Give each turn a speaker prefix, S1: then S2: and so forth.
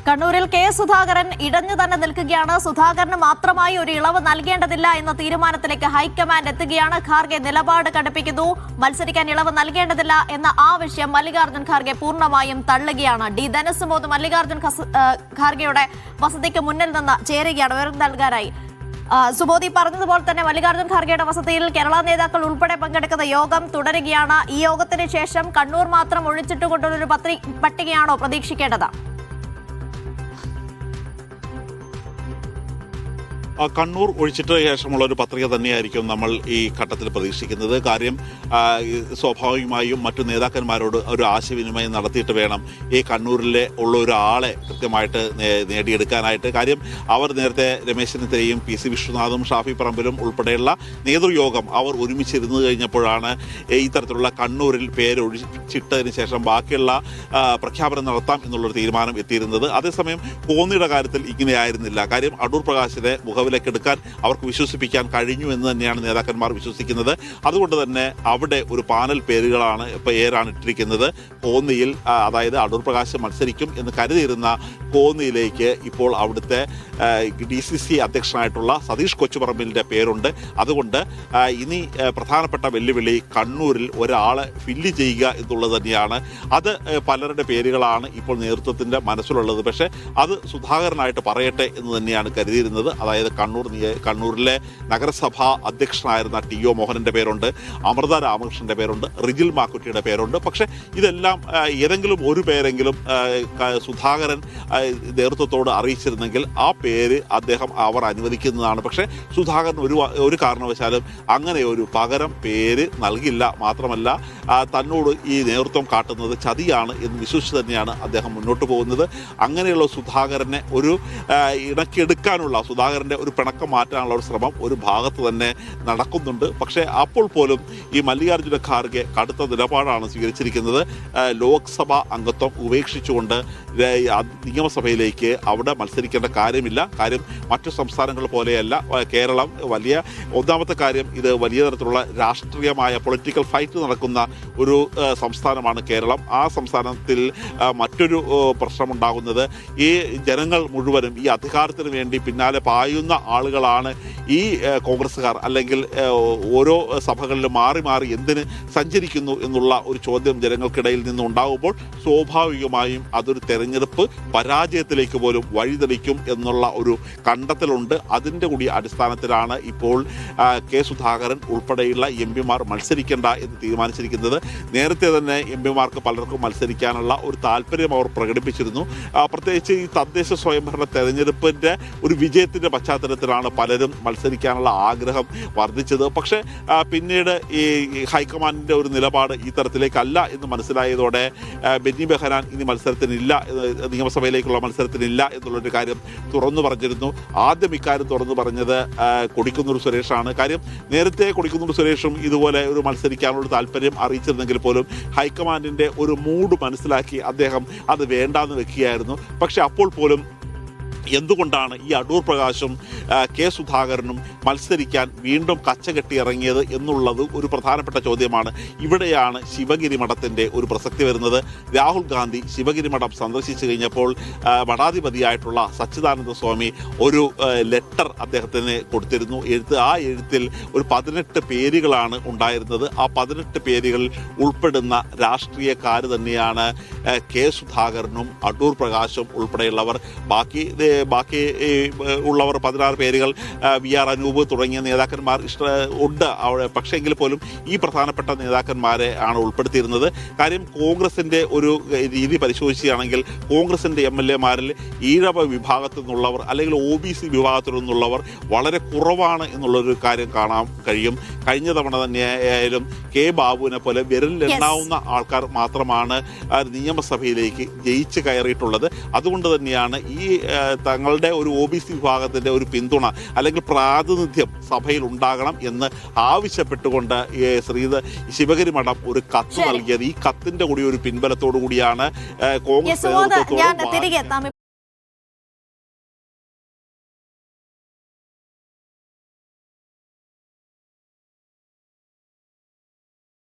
S1: കണ്ണൂരിൽ കെ സുധാകരൻ ഇടഞ്ഞു തന്നെ നിൽക്കുകയാണ്. സുധാകരന് മാത്രമായി ഒരു ഇളവ് നൽകേണ്ടതില്ല എന്ന തീരുമാനത്തിലേക്ക് ഹൈക്കമാൻഡ് എത്തുകയാണ്. ഖാർഗെ നിലപാട് കടുപ്പിക്കുന്നു. മത്സരിക്കാൻ ഇളവ് നൽകേണ്ടതില്ല എന്ന ആവശ്യം മല്ലികാർജ്ജുൻ ഖാർഗെ പൂർണ്ണമായും തള്ളുകയാണ്. ഡി ധനസ് മോദ് മല്ലികാർജ്ജുൻ ഖാർഗെയുടെ വസതിക്ക് മുന്നിൽ നിന്ന് ചേരുകയാണ് വിവരം നൽകാനായി. സുബോധി പറഞ്ഞതുപോലെ തന്നെ മല്ലികാർജ്ജുൻ ഖാർഗെയുടെ വസതിയിൽ കേരള നേതാക്കൾ ഉൾപ്പെടെ പങ്കെടുക്കുന്ന യോഗം തുടരുകയാണ്. ഈ യോഗത്തിന് ശേഷം കണ്ണൂർ മാത്രം ഒഴിച്ചിട്ടുകൊണ്ടുള്ളൊരു പട്ടികയാണോ പ്രതീക്ഷിക്കേണ്ടത്?
S2: കണ്ണൂർ ഒഴിച്ചിട്ട് ശേഷമുള്ള ഒരു പത്രിക തന്നെയായിരിക്കും നമ്മൾ ഈ ഘട്ടത്തിൽ പ്രതീക്ഷിക്കുന്നത്. കാര്യം സ്വാഭാവികമായും മറ്റു നേതാക്കന്മാരോട് ഒരു ആശയവിനിമയം നടത്തിയിട്ട് വേണം ഈ കണ്ണൂരിലെ ഉള്ള ഒരാളെ കൃത്യമായിട്ട് നേടിയെടുക്കാനായിട്ട്. കാര്യം അവർ നേരത്തെ രമേശ് ചെന്നിത്തലയും പി സി വിശ്വനാഥും ഷാഫി പറമ്പിലും ഉൾപ്പെടെയുള്ള നേതൃയോഗം അവർ ഒരുമിച്ചിരുന്നു കഴിഞ്ഞപ്പോഴാണ് ഇത്തരത്തിലുള്ള കണ്ണൂരിൽ പേരൊഴിച്ചിട്ടതിന് ശേഷം ബാക്കിയുള്ള പ്രഖ്യാപനം നടത്താം എന്നുള്ളൊരു തീരുമാനം എത്തിയിരുന്നത്. അതേസമയം കോന്നിയുടെ കാര്യത്തിൽ ഇങ്ങനെയായിരുന്നില്ല. കാര്യം അടൂർ പ്രകാശിനെ മുഖവിലേക്കെടുക്കാൻ അവർക്ക് വിശ്വസിപ്പിക്കാൻ കഴിഞ്ഞു എന്ന് തന്നെയാണ് നേതാക്കന്മാർ വിശ്വസിക്കുന്നത്. അതുകൊണ്ട് തന്നെ അവിടെ ഒരു പാനൽ പേരുകളാണ് പേരാണ് ഇട്ടിരിക്കുന്നത്. കോന്നിയിൽ, അതായത് അടൂർ പ്രകാശ് മത്സരിക്കും എന്ന് കരുതിയിരുന്ന കോന്നിയിലേക്ക് ഇപ്പോൾ അവിടുത്തെ DCC അധ്യക്ഷനായിട്ടുള്ള സതീഷ് കൊച്ചുപറമ്പിലിൻ്റെ പേരുണ്ട്. അതുകൊണ്ട് ഇനി പ്രധാനപ്പെട്ട വെല്ലുവിളി കണ്ണൂരിൽ ഒരാളെ ഫില്ല് ചെയ്യുക എന്നുള്ളത് തന്നെയാണ്. അത് പലരുടെ പേരുകളാണ് ഇപ്പോൾ നേതൃത്വത്തിൻ്റെ മനസ്സിലുള്ളത്. പക്ഷേ അത് സുധാകരനായിട്ട് പറയട്ടെ എന്ന് തന്നെയാണ് കരുതിയിരുന്നത്. അതായത് കണ്ണൂരിലെ നഗരസഭാ അധ്യക്ഷനായിരുന്ന TO മോഹനൻ്റെ പേരുണ്ട്, അമൃത രാമകൃഷ്ണൻ്റെ പേരുണ്ട്, റിജിൽ മാക്കുറ്റിയുടെ പേരുണ്ട്. പക്ഷേ ഇതെല്ലാം ഏതെങ്കിലും ഒരു പേരെങ്കിലും സുധാകരൻ നേതൃത്വത്തോട് അറിയിച്ചിരുന്നെങ്കിൽ ആ പേര് അവർ അനുവദിക്കുന്നതാണ്. പക്ഷേ സുധാകരൻ ഒരു കാരണവശാലും അങ്ങനെ ഒരു പകരം പേര് നൽകില്ല. മാത്രമല്ല തന്നോട് ഈ നേതൃത്വം കാട്ടുന്നത് ചതിയാണ് എന്ന് വിശ്വസിച്ച് തന്നെയാണ് അദ്ദേഹം മുന്നോട്ട് പോകുന്നത്. അങ്ങനെയുള്ള സുധാകരനെ ഒരു ഇണക്കിയെടുക്കാനുള്ള സുധാകരൻ്റെ ഒരു പിണക്കം മാറ്റാനുള്ള ഒരു ശ്രമം ഒരു ഭാഗത്ത് തന്നെ നടക്കുന്നുണ്ട്. പക്ഷേ അപ്പോൾ പോലും ഈ മല്ലികാർജ്ജുന ഖാർഗെ കടുത്ത നിലപാടാണ് സ്വീകരിച്ചിരിക്കുന്നത്. ലോക്സഭാ അംഗത്വം ഉപേക്ഷിച്ചുകൊണ്ട് നിയമസഭയിലേക്ക് അവിടെ മത്സരിക്കേണ്ട കാര്യമില്ല. കാര്യം മറ്റു സംസ്ഥാനങ്ങൾ പോലെയല്ല കേരളം. ഒന്നാമത്തെ കാര്യം, ഇത് വലിയ തരത്തിലുള്ള രാഷ്ട്രീയമായ പൊളിറ്റിക്കൽ ഫൈറ്റ് നടക്കുന്ന ഒരു സംസ്ഥാനമാണ് കേരളം. ആ സംസ്ഥാനത്തിൽ മറ്റൊരു പ്രശ്നമുണ്ടാകുന്നത് ഈ ജനങ്ങൾ മുഴുവനും ഈ അധികാരത്തിന് വേണ്ടി പിന്നാലെ പായുന്ന ആളുകളാണ് ഈ കോൺഗ്രസ്സുകാർ. അല്ലെങ്കിൽ ഓരോ സഭകളിലും മാറി മാറി എന്തിന് സഞ്ചരിക്കുന്നു എന്നുള്ള ഒരു ചോദ്യം ജനങ്ങൾക്കിടയിൽ നിന്നുണ്ടാകുമ്പോൾ സ്വാഭാവികമായും അതൊരു തെരഞ്ഞെടുപ്പ് പരാജയത്തിലേക്ക് പോലും വഴിതെളിക്കും എന്നുള്ള ഒരു കണ്ടെത്തലുണ്ട്. അതിൻ്റെ കൂടി അടിസ്ഥാനത്തിലാണ് ഇപ്പോൾ കെ സുധാകരൻ ഉൾപ്പെടെയുള്ള MP-മാർ മത്സരിക്കേണ്ട എന്ന് തീരുമാനിച്ചിരിക്കുന്നത്. നേരത്തെ തന്നെ MP-മാർക്ക് പലർക്കും മത്സരിക്കാനുള്ള ഒരു താല്പര്യം അവർ പ്രകടിപ്പിച്ചിരുന്നു. പ്രത്യേകിച്ച് ഈ തദ്ദേശ സ്വയംഭരണ തെരഞ്ഞെടുപ്പിൻ്റെ ഒരു വിജയത്തിൻ്റെ പശ്ചാത്തലത്തിലാണ് പലരും മത്സരിക്കാനുള്ള ആഗ്രഹം വർദ്ധിച്ചത്. പക്ഷേ പിന്നീട് ഈ ഹൈക്കമാൻഡിൻ്റെ ഒരു നിലപാട് ഈ തരത്തിലേക്കല്ല എന്ന് മനസ്സിലായതോടെ ബെന്നി ബെഹനാൻ ഇനി മത്സരത്തിനില്ല, നിയമസഭയിലേക്കുള്ള മത്സരത്തിനില്ല എന്നുള്ളൊരു കാര്യം തുറന്നു പറഞ്ഞിരുന്നു. ആദ്യം ഇക്കാര്യം തുറന്നു പറഞ്ഞത് കൊടിക്കുന്നിൽ സുരേഷാണ്. കാര്യം നേരത്തെ കൊടിക്കുന്നിൽ സുരേഷും ഇതുപോലെ ഒരു മത്സരിക്കാനുള്ള താല്പര്യം അറിയിച്ചിരുന്നെങ്കിൽ പോലും ഹൈക്കമാൻഡിൻ്റെ ഒരു മൂഡ് മനസ്സിലാക്കി അദ്ദേഹം അത് വേണ്ടാന്ന് വെക്കുകയായിരുന്നു. പക്ഷെ അപ്പോൾ പോലും എന്തുകൊണ്ടാണ് ഈ അടൂർ പ്രകാശും കെ സുധാകരനും മത്സരിക്കാൻ വീണ്ടും കച്ചകെട്ടി ഇറങ്ങിയത് എന്നുള്ളത് ഒരു പ്രധാനപ്പെട്ട ചോദ്യമാണ്. ഇവിടെയാണ് ശിവഗിരി മഠത്തിൻ്റെ ഒരു പ്രസക്തി വരുന്നത്. രാഹുൽ ഗാന്ധി ശിവഗിരി മഠം സന്ദർശിച്ചു കഴിഞ്ഞപ്പോൾ മഠാധിപതിയായിട്ടുള്ള സച്ചിദാനന്ദ സ്വാമി ഒരു ലെറ്റർ അദ്ദേഹത്തിന് കൊടുത്തിരുന്നു. ആ എഴുത്തിൽ ഒരു 18 പേരുകളാണ് ഉണ്ടായിരുന്നത്. ആ 18 പേരുകളിൽ ഉൾപ്പെടുന്ന രാഷ്ട്രീയക്കാർ തന്നെയാണ് കെ സുധാകരനും അടൂർ പ്രകാശും ഉൾപ്പെടെയുള്ളവർ. ബാക്കി ഉള്ളവർ 16 പേരുകൾ VR അനൂപ് തുടങ്ങിയ നേതാക്കന്മാർ ഉണ്ട് അവിടെ. പക്ഷേ എങ്കിൽ പോലും ഈ പ്രധാനപ്പെട്ട നേതാക്കന്മാരെ ആണ് ഉൾപ്പെടുത്തിയിരുന്നത്. കാര്യം കോൺഗ്രസിൻ്റെ ഒരു രീതി പരിശോധിക്കുകയാണെങ്കിൽ കോൺഗ്രസിൻ്റെ MLA-മാരിൽ ഈഴവ വിഭാഗത്തിൽ നിന്നുള്ളവർ അല്ലെങ്കിൽ OBC വിഭാഗത്തിൽ നിന്നുള്ളവർ വളരെ കുറവാണ് എന്നുള്ളൊരു കാര്യം കാണാൻ കഴിയും. കഴിഞ്ഞ തവണ തന്നെയായാലും കെ ബാബുവിനെ പോലെ വിരലിലെണ്ണാവുന്ന ആൾക്കാർ മാത്രമാണ് നിയമസഭയിലേക്ക് ജയിച്ച് കയറിയിട്ടുള്ളത്. അതുകൊണ്ട് തന്നെയാണ് ഈ തങ്ങളുടെ ഒരു OBC വിഭാഗത്തിൻ്റെ ഒരു പിന്തുണ അല്ലെങ്കിൽ പ്രാതിനിധ്യം സഭയിൽ ഉണ്ടാകണം എന്ന് ആവശ്യപ്പെട്ടുകൊണ്ട് ശിവഗിരി മഠം ഒരു കത്ത് നൽകിയത്. ഈ കത്തിൻ്റെ കൂടി ഒരു പിൻബലത്തോടു കൂടിയാണ് കോൺഗ്രസ്